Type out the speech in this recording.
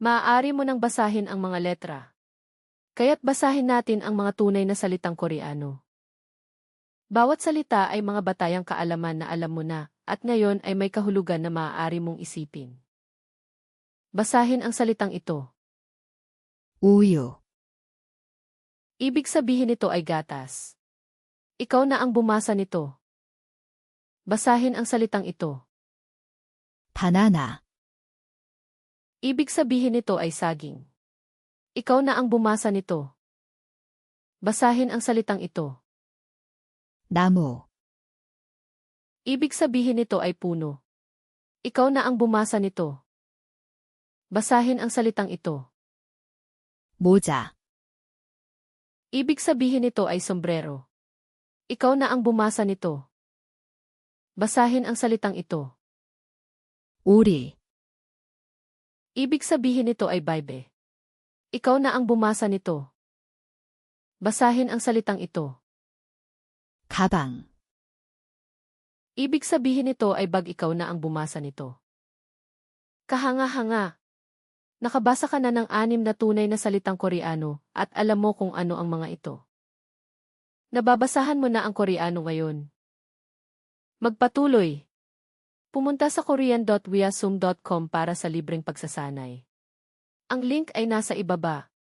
Maaari mo nang basahin ang mga letra. Kaya't basahin natin ang mga tunay na salitang Koreano. Bawat salita ay mga batayang kaalaman na alam mo na, at ngayon ay may kahulugan na maaari mong isipin. Basahin ang salitang ito. 우유, Ibig sabihin nito ay gatas. Ikaw na ang bumasa nito. Basahin ang salitang ito. 바나나, Ibig sabihin nito ay saging. Ikaw na ang bumasa nito. Basahin ang salitang ito. 나무, Ibig sabihin nito ay puno. Ikaw na ang bumasa nito. Basahin ang salitang ito. 모자, Ibig sabihin nito ay sombrero. Ikaw na ang bumasa nito. Basahin ang salitang ito. 오리, Ibig sabihin nito ay baybe. Ikaw na ang bumasa nito. Basahin ang salitang ito. 가방, Ibig sabihin nito ay bag, ikaw na ang bumasa nito. Kahanga-hanga. Nakabasa ka na ng 6 na tunay na salitang Koreano at alam mo kung ano ang mga ito. Nababasahan mo na ang Koreano ngayon. Magpatuloy. Pumunta sa korean.wiasum.com para sa libreng pagsasanay. Ang link ay nasa ibaba.